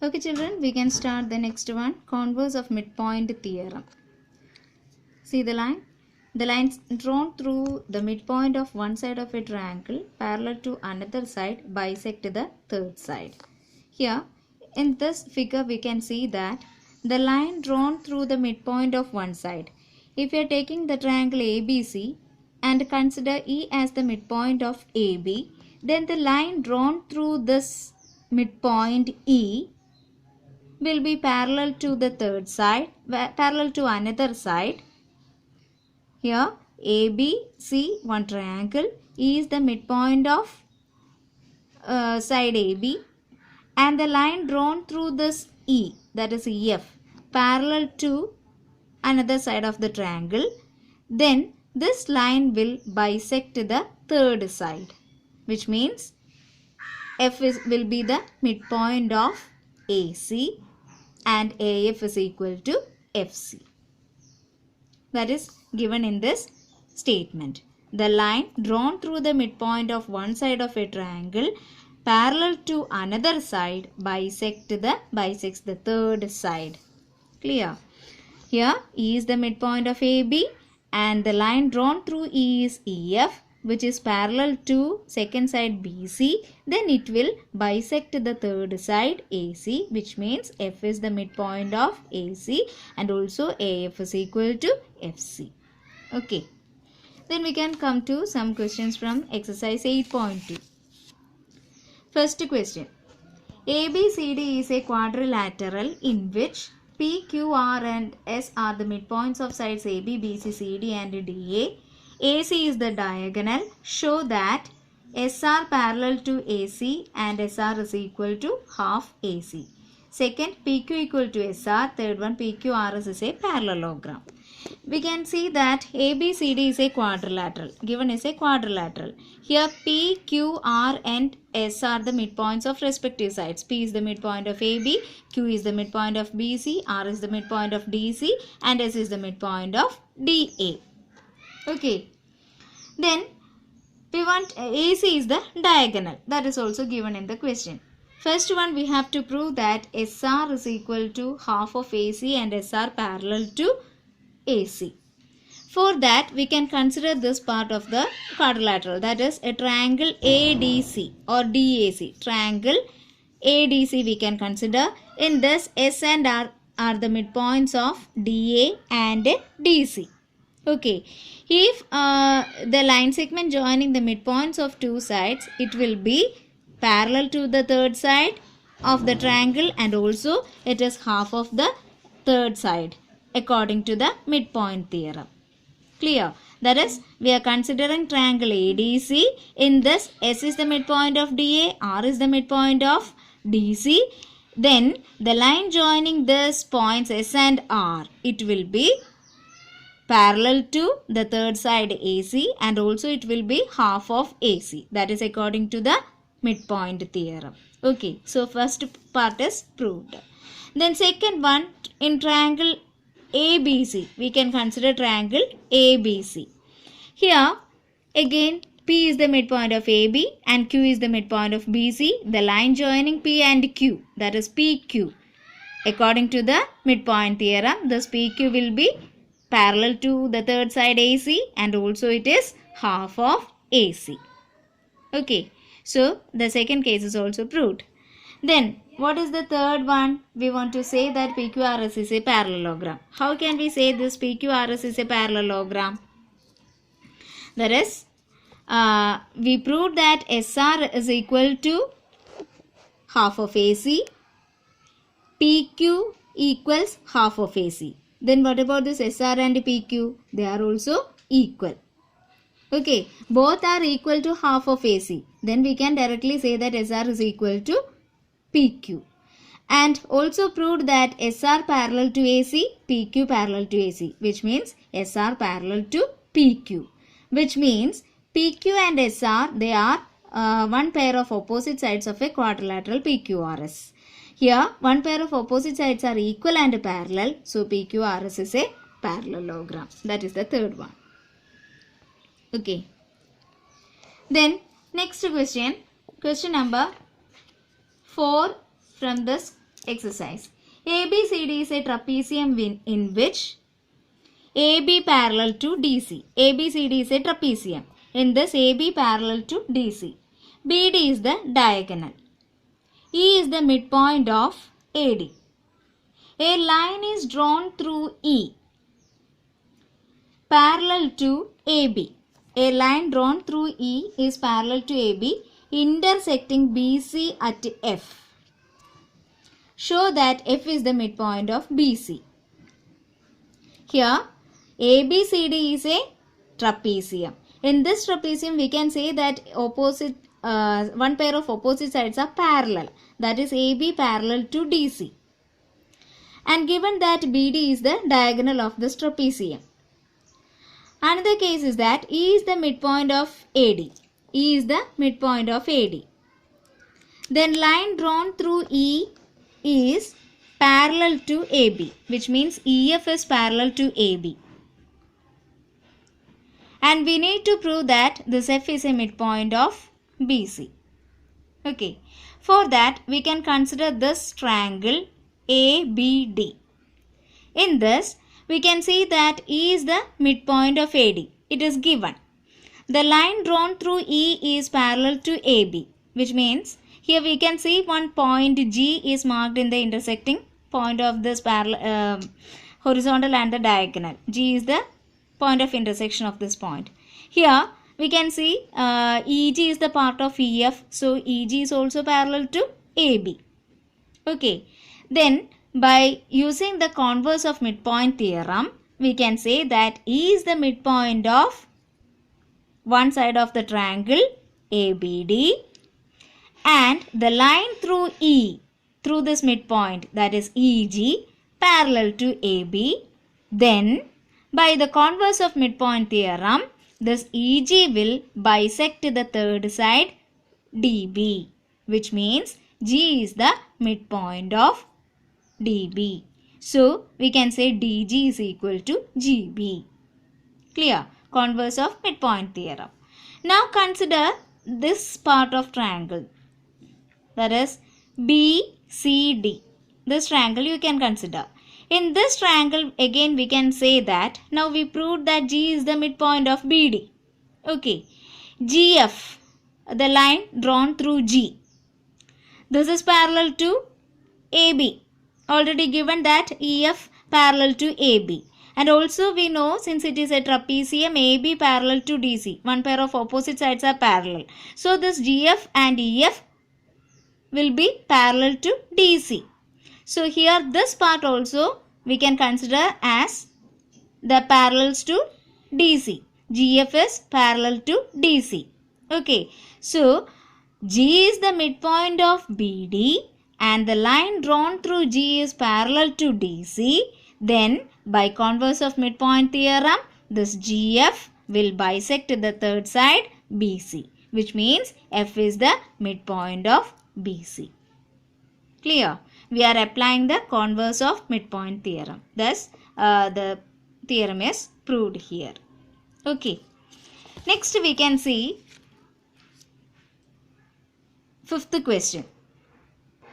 Okay children, we can start the next one, converse of midpoint theorem. See the line? The lines drawn through the midpoint of one side of a triangle parallel to another side bisect the third side. Here in this figure we can see that the line drawn through the midpoint of one side. If we are taking the triangle ABC and consider E as the midpoint of AB, then the line drawn through this midpoint E will be parallel to the third side, parallel to another side. Here ABC, one triangle, E is the midpoint of side AB, and the line drawn through this E, that is EF, parallel to another side of the triangle. Then this line will bisect the third side, which means F will be the midpoint of AC and AF is equal to FC. That is given in this statement. The line drawn through the midpoint of one side of a triangle parallel to another side bisects the third side. Clear? Here E is the midpoint of AB and the line drawn through E is EF, which is parallel to second side BC. Then it will bisect the third side AC, which means F is the midpoint of AC and also AF is equal to FC. Okay. Then we can come to some questions from exercise 8.2. First question. ABCD is a quadrilateral in which P, Q, R and S are the midpoints of sides AB, BC, CD and DA. AC is the diagonal. Show that SR parallel to AC and SR is equal to half AC. Second, PQ equal to SR. Third one, PQRS is a parallelogram. We can see that ABCD is a quadrilateral. Given is a quadrilateral. Here P, Q, R and S are the midpoints of respective sides. P is the midpoint of AB, Q is the midpoint of BC, R is the midpoint of DC and S is the midpoint of DA. Okay. Then we want AC is the diagonal. That is also given in the question. First one, we have to prove that SR is equal to half of AC and SR parallel to AC. For that, we can consider this part of the quadrilateral, that is a triangle ADC or DAC. Triangle ADC we can consider. In this, S and R are the midpoints of DA and DC. Okay, if the line segment joining the midpoints of two sides, it will be parallel to the third side of the triangle and also it is half of the third side according to the midpoint theorem. Clear? That is, we are considering triangle ADC. In this, S is the midpoint of DA, R is the midpoint of DC. Then the line joining these points S and R, it will be parallel to the third side AC and also it will be half of AC. That is according to the midpoint theorem. Okay, so first part is proved. Then second one, in triangle ABC, we can consider triangle ABC. Here again P is the midpoint of AB and Q is the midpoint of BC. The line joining P and Q, that is PQ. According to the midpoint theorem, this PQ will be parallel to the third side AC and also it is half of AC. Okay, so the second case is also proved. Then what is the third one? We want to say that PQRS is a parallelogram. How can we say this PQRS is a parallelogram? That is, we proved that SR is equal to half of AC, PQ equals half of AC. Then what about this SR and PQ? They are also equal. Okay, both are equal to half of AC. Then we can directly say that SR is equal to PQ. And also proved that SR parallel to AC, PQ parallel to AC, which means SR parallel to PQ. Which means PQ and SR, they are one pair of opposite sides of a quadrilateral PQRS. Here, one pair of opposite sides are equal and parallel. So, PQRS is a parallelogram. That is the third one. Okay. Then, next question. Question number 4 from this Exercise. ABCD is a trapezium in which AB parallel to DC. ABCD is a trapezium. In this, AB parallel to DC. BD is the diagonal. E is the midpoint of AD. A line is drawn through E parallel to AB. A line drawn through E is parallel to AB intersecting BC at F. Show that F is the midpoint of BC. Here ABCD is a trapezium. In this trapezium we can say that one pair of opposite sides are parallel. That is AB parallel to DC. And given that BD is the diagonal of this trapezium. Another case is that E is the midpoint of AD. E is the midpoint of AD. Then line drawn through E is parallel to AB, which means EF is parallel to AB. And we need to prove that this F is a midpoint of BC. Okay. For that, we can consider this triangle ABD. In this, we can see that E is the midpoint of AD. It is given. The line drawn through E is parallel to AB, which means here we can see one point G is marked in the intersecting point of this horizontal and the diagonal. G is the point of intersection of this point. Here we can see EG is the part of EF. So EG is also parallel to AB. Okay. Then by using the converse of midpoint theorem, we can say that E is the midpoint of one side of the triangle ABD. And the line through E, through this midpoint, that is EG, parallel to AB. Then, by the converse of midpoint theorem, this EG will bisect the third side DB, which means G is the midpoint of DB. So, we can say DG is equal to GB. Clear? Converse of midpoint theorem. Now, consider this part of triangle. That is BCD. This triangle you can consider. In this triangle again we can say that now we proved that G is the midpoint of BD. Okay. GF, the line drawn through G. This is parallel to AB. Already given that EF parallel to AB. And also we know since it is a trapezium, AB parallel to DC. One pair of opposite sides are parallel. So this GF and EF will be parallel to DC. So here this part also we can consider as the parallels to DC. GF is parallel to DC. Okay. So G is the midpoint of BD and the line drawn through G is parallel to DC. Then by converse of midpoint theorem, this GF will bisect the third side BC, which means F is the midpoint of BC. Clear? We are applying the converse of midpoint theorem. Thus, the theorem is proved here. Okay. Next we can see fifth question.